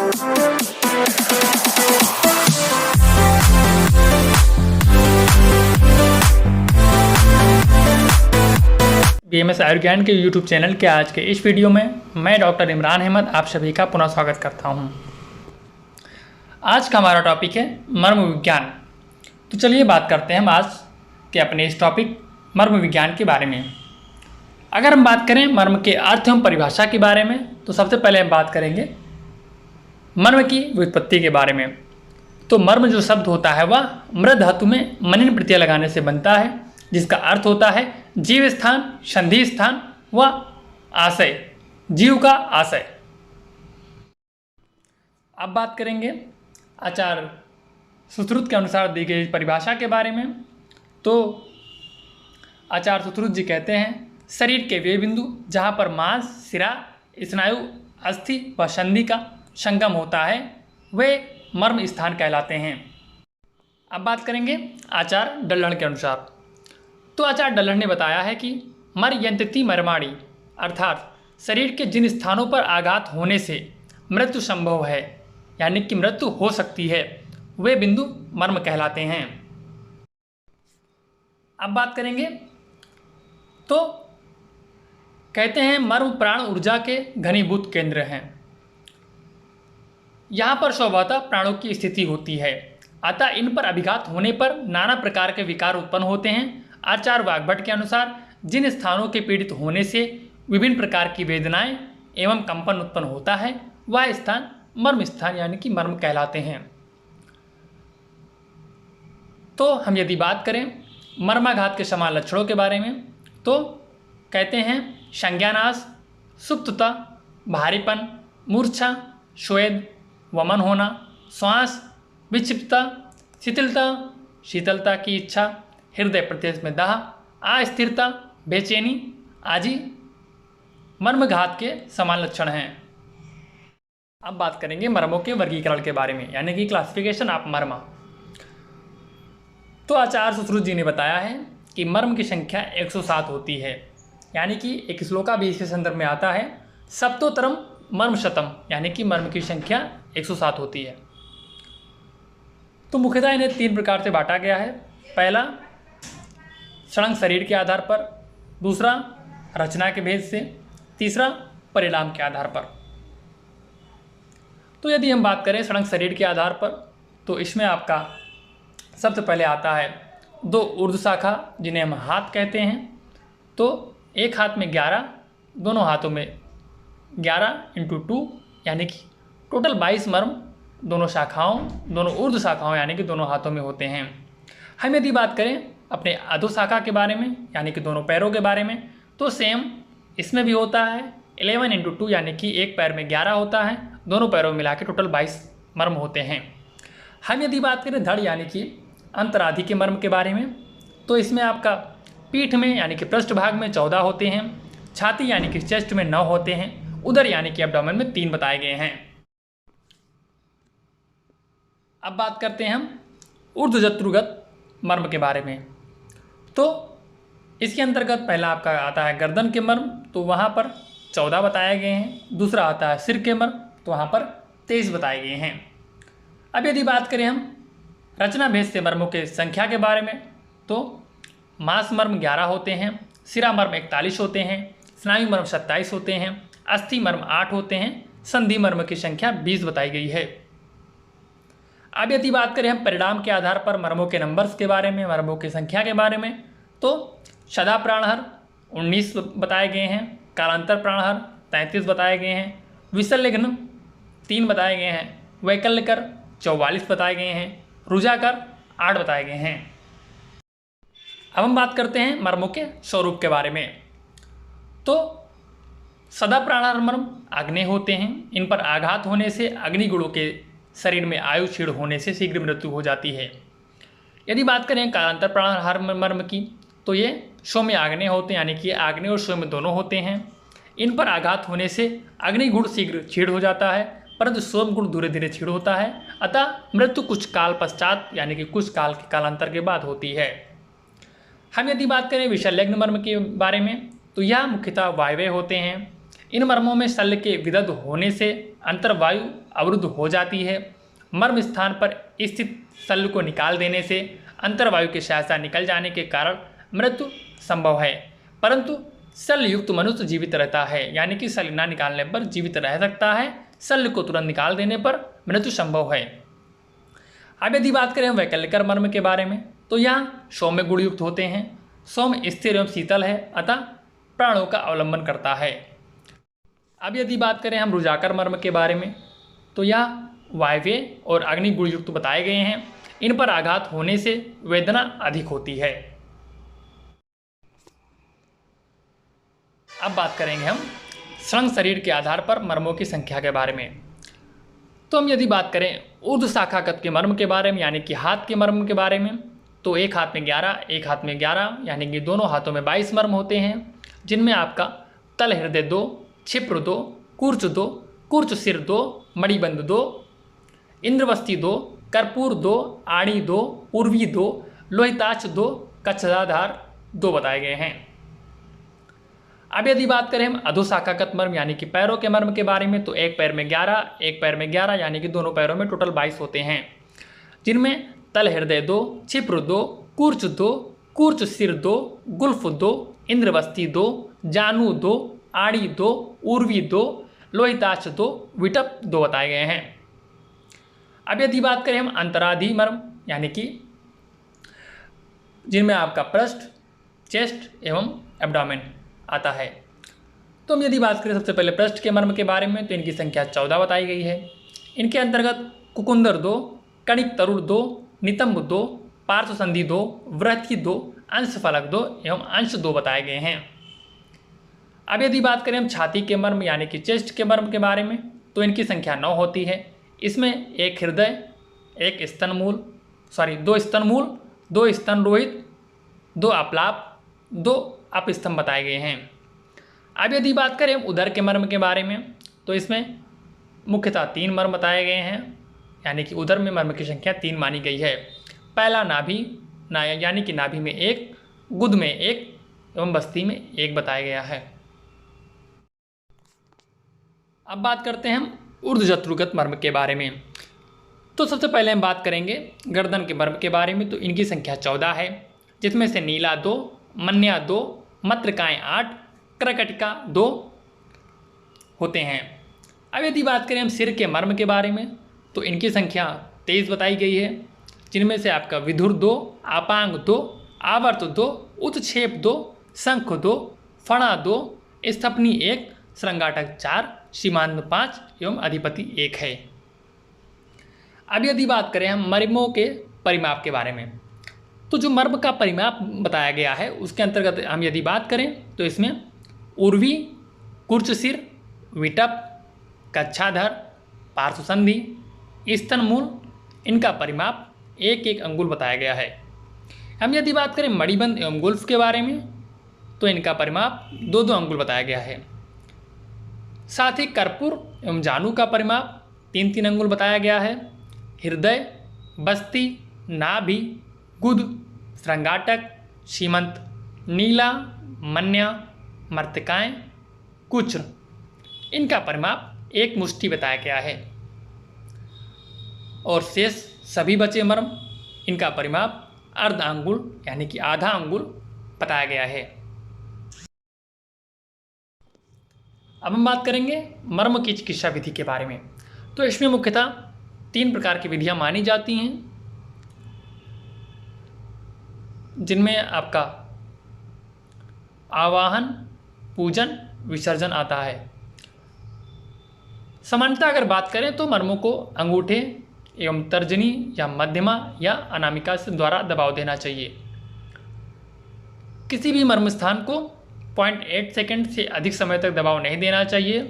BMS Ayurgyan के YouTube channel के आज के इस वीडियो में मैं डॉक्टर इमरान अहमद आप सभी का पुनः स्वागत करता हूं। आज का हमारा टॉपिक है मर्म विज्ञान। तो चलिए बात करते हैं हम आज के अपने इस टॉपिक मर्म विज्ञान के बारे में। अगर हम बात करें मर्म के अर्थ एवं परिभाषा के बारे में तो सबसे पहले हम बात करेंगे मर्म की व्युत्पत्ति के बारे में। तो मर्म जो शब्द होता है वह मृत धातु में मनिन प्रत्यय लगाने से बनता है, जिसका अर्थ होता है जीव स्थान, संधि स्थान व आशय, जीव का आशय। अब बात करेंगे आचार्य सुश्रुत के अनुसार दी गई परिभाषा के बारे में। तो आचार्य सुश्रुत जी कहते हैं शरीर के वे बिंदु जहाँ पर मांस, सिरा, स्नायु, अस्थि व संधि का संगम होता है वे मर्म स्थान कहलाते हैं। अब बात करेंगे आचार्य डल्लन के अनुसार। तो आचार्य डल्लन ने बताया है कि मर्यंतति मर्माणी अर्थात शरीर के जिन स्थानों पर आघात होने से मृत्यु संभव है, यानी कि मृत्यु हो सकती है, वे बिंदु मर्म कहलाते हैं। अब बात करेंगे तो कहते हैं मर्म प्राण ऊर्जा के घनीभूत केंद्र हैं। यहाँ पर स्वभावतः प्राणों की स्थिति होती है, अतः इन पर अभिघात होने पर नाना प्रकार के विकार उत्पन्न होते हैं। आचार्य वाग्भट के अनुसार जिन स्थानों के पीड़ित होने से विभिन्न प्रकार की वेदनाएं एवं कंपन उत्पन्न होता है वह स्थान मर्म स्थान यानी कि मर्म कहलाते हैं। तो हम यदि बात करें मर्माघात के समान लक्षणों के बारे में तो कहते हैं संज्ञानाश, सुप्तता, भारीपन, मूर्छा, स्वेद, वमन होना, श्वास, विक्षिप्तता, शीतलता की इच्छा, हृदय प्रदेश में दाह, अस्थिरता, बेचैनी आदि मर्मघात के समान लक्षण हैं। अब बात करेंगे मर्मों के वर्गीकरण के बारे में, यानी कि क्लासिफिकेशन ऑफ मर्म। तो आचार्य सुश्रुत जी ने बताया है कि मर्म की संख्या 107 होती है, यानी कि एक श्लोका भी इसके संदर्भ में आता है सप्तोत्तरम मर्म शतम, यानी कि मर्म की संख्या 107 होती है। तो मुख्यतः इन्हें 3 प्रकार से बांटा गया है। पहला सड़ंग शरीर के आधार पर, दूसरा रचना के भेद से, तीसरा परिणाम के आधार पर। तो यदि हम बात करें सड़ंग शरीर के आधार पर तो इसमें आपका सबसे पहले आता है 2 ऊर्ध्व शाखा जिन्हें हम हाथ कहते हैं। तो एक हाथ में 11, दोनों हाथों में 11 × 2 यानी कि टोटल 22 मर्म दोनों ऊर्ध्व शाखाओं यानी कि दोनों हाथों में होते हैं। हम यदि बात करें अपने अधो शाखा के बारे में यानी कि दोनों पैरों के बारे में तो सेम इसमें भी होता है 11 × 2 यानी कि एक पैर में 11 होता है, दोनों पैरों में मिला के टोटल 22 मर्म होते हैं। हम यदि बात करें धड़ यानी कि अंतराधि के मर्म के बारे में तो इसमें आपका पीठ में यानी कि पृष्ठभाग में 14 होते हैं, छाती यानी कि चेस्ट में 9 होते हैं, उदर यानी कि एब्डोमेन में 3 बताए गए हैं। अब बात करते हैं हम ऊर्ध्वजत्रुगत मर्म के बारे में। तो इसके अंतर्गत पहला आपका आता है गर्दन के मर्म, तो वहाँ पर 14 बताए गए हैं। दूसरा आता है सिर के मर्म, तो वहाँ पर 23 बताए गए हैं। अब यदि बात करें हम रचना भेद से मर्मों के संख्या के बारे में तो मांस मर्म 11 होते हैं, सिरा मर्म 41 होते हैं, स्नायु मर्म 27 होते हैं, अस्थि मर्म 8 होते हैं, संधि मर्म की संख्या 20 बताई गई है। अब यदि बात करें हम परिणाम के आधार पर मर्मों के नंबर्स के बारे में, मर्मों की संख्या के बारे में तो सदा प्राणहर 19 बताए गए हैं, कालांतर प्राणहर 33 बताए गए हैं, विसल्यघ्न 3 बताए गए हैं, वैकल्यकर 44 बताए गए हैं, रुजाकर 8 बताए गए हैं। अब हम बात करते हैं मर्मों के स्वरूप के बारे में। तो सदा प्राणहर मर्म आग्नेय होते हैं, इन पर आघात होने से अग्निगुणों के शरीर में आयु क्षीण होने से शीघ्र मृत्यु हो जाती है। यदि बात करें कालांतर प्राणहर मर्म की तो ये सौम्य आग्नेय होते हैं, यानी कि आग्नेय और सौम्य दोनों होते हैं। इन पर आघात होने से अग्निगुण शीघ्र क्षीण हो जाता है, परंतु सौम्य गुण धीरे धीरे क्षीण होता है, अतः मृत्यु कुछ काल पश्चात यानी कि कुछ काल के कालांतर के बाद होती है। हम यदि बात करें विषल्यग्न मर्म के बारे में तो यह मुख्यतः वायव्य होते हैं। इन मर्मों में शल्य के विदग्ध होने से अंतर्वायु अवरुद्ध हो जाती है। मर्म स्थान पर स्थित शल्य को निकाल देने से अंतर्वायु की सहायता निकल जाने के कारण मृत्यु संभव है, परंतु शल्य युक्त मनुष्य जीवित रहता है, यानी कि शल्य न निकालने पर जीवित रह सकता है, शल्य को तुरंत निकाल देने पर मृत्यु संभव है। अब यदि बात करें वैकल्पिक मर्म के बारे में, तो यहाँ सौम्य गुण युक्त होते हैं। सौम्य स्थिर एवं शीतल है, अतः प्राणों का अवलंबन करता है। अब यदि बात करें हम रुजाकर मर्म के बारे में, तो यह वायव्य और अग्नि गुण युक्त बताए गए हैं। इन पर आघात होने से वेदना अधिक होती है। अब बात करेंगे हम श्रृंग शरीर के आधार पर मर्मों की संख्या के बारे में। तो हम यदि बात करें ऊर्ध्व शाखागत के मर्म के बारे में, यानी कि हाथ के मर्म के बारे में, तो एक हाथ में 11, एक हाथ में 11, यानी कि दोनों हाथों में 22 मर्म होते हैं, जिनमें आपका तल हृदय 2, क्षिप्र 2, कूर्च 2, कूर्च सिर 2, मणिबंध 2, इंद्रवस्ती 2, कर्पूर 2, आणी 2, पूर्वी 2, लोहिताक्ष 2, कच्छाधार 2 बताए गए हैं। अब यदि बात करें हम अधोशाखागत मर्म यानी कि पैरों के मर्म के बारे में, तो एक पैर में 11, एक पैर में 11, यानी कि दोनों पैरों में टोटल 22 होते हैं, जिनमें तल हृदय 2, क्षिप्र 2, कूर्च 2, कूर्च सिर 2, गुल्फ 2, इंद्रवस्ती 2, जानू 2, आड़ी 2, उर्वी 2, लोहिताक्ष 2, विटप 2 बताए गए हैं। अब यदि बात करें हम अंतराधि मर्म यानी कि जिनमें आपका पृष्ठ, चेस्ट एवं एब्डामेन आता है, तो हम यदि बात करें सबसे पहले पृष्ठ के मर्म के बारे में, तो इनकी संख्या 14 बताई गई है। इनके अंतर्गत कुकुंदर 2, कणिक तरुण 2, नितंब 2, पार्श्व संधि 2, वृद्धि 2, अंश फलक 2 एवं अंश 2 बताए गए हैं। अब यदि बात करें हम छाती के मर्म यानी कि चेस्ट के मर्म के बारे में, तो इनकी संख्या 9 होती है। इसमें एक हृदय, एक स्तनमूल, 2 स्तनमूल, 2 स्तनरोहित, 2 अपलाप, 2 अपस्तंभ बताए गए हैं। अब यदि बात करें उदर के मर्म के बारे में, तो इसमें मुख्यतः 3 मर्म बताए गए हैं, यानी कि उदर में मर्म की संख्या 3 मानी गई है। पहला नाभि यानी कि नाभि में 1, गुद में 1 एवं बस्ती में 1 बताया गया है। अब बात करते हैं हम ऊर्ध्वजत्रुगत मर्म के बारे में। तो सबसे पहले हम बात करेंगे गर्दन के मर्म के बारे में, तो इनकी संख्या 14 है, जिसमें से नीला 2, मन्या 2, मत्रकाएँ 8, क्रकटिका 2 होते हैं। अब यदि बात करें हम सिर के मर्म के बारे में, तो इनकी संख्या 23 बताई गई है, जिनमें से आपका विधुर 2, आपांग 2, आवर्त 2, उत्क्षेप 2, शंख 2, फणा 2, स्थपनी 1, श्रृंगाटक 4, सीमांत 5 एवं अधिपति 1 है। अब यदि बात करें हम मर्मों के परिमाप के बारे में, तो जो मर्म का परिमाप बताया गया है उसके अंतर्गत हम यदि बात करें, तो इसमें उर्वी, कूर्च सिर, विटप, कच्छाधर, पार्श्व संधि, स्तनमूल, इनका परिमाप 1-1 अंगुल बताया गया है। हम यदि बात करें मणिबंध एवं गुल्फ के बारे में, तो इनका परिमाप 2-2 अंगुल बताया गया है। साथ ही कर्पूर एवं जानू का परिमाप 3-3 अंगुल बताया गया है। हृदय, बस्ती, नाभि, गुद, श्रृंगाटक, सीमंत, नीला, मन्या, मर्तिकाएँ, कुच्र, इनका परिमाप 1 मुष्टि बताया गया है। और शेष सभी बचे मर्म, इनका परिमाप अर्ध अंगुल यानी कि आधा अंगुल बताया गया है। अब हम बात करेंगे मर्म की चिकित्सा विधि के बारे में। तो इसमें मुख्यतः 3 प्रकार की विधियां मानी जाती हैं, जिनमें आपका आवाहन, पूजन, विसर्जन आता है। सामान्यतः अगर बात करें तो मर्मों को अंगूठे एवं तर्जनी या मध्यमा या अनामिका से द्वारा दबाव देना चाहिए। किसी भी मर्म स्थान को 0.8 सेकंड से अधिक समय तक दबाव नहीं देना चाहिए।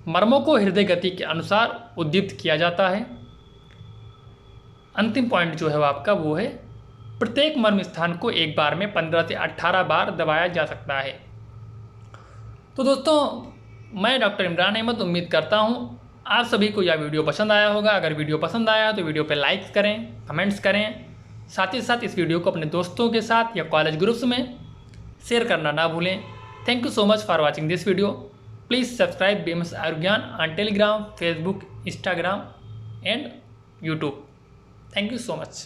मर्मों को हृदय गति के अनुसार उद्दीप्त किया जाता है। अंतिम पॉइंट जो है वो आपका वो है, प्रत्येक मर्म स्थान को एक बार में 15 से 18 बार दबाया जा सकता है। तो दोस्तों, मैं डॉक्टर इमरान अहमद उम्मीद करता हूँ आप सभी को यह वीडियो पसंद आया होगा। अगर वीडियो पसंद आया तो वीडियो पे लाइक करें, कमेंट्स करें, साथ ही साथ इस वीडियो को अपने दोस्तों के साथ या कॉलेज ग्रुप्स में शेयर करना ना भूलें। Thank you so much for watching this video. Please subscribe BMS Ayurgyan on Telegram, Facebook, Instagram and YouTube. Thank you so much.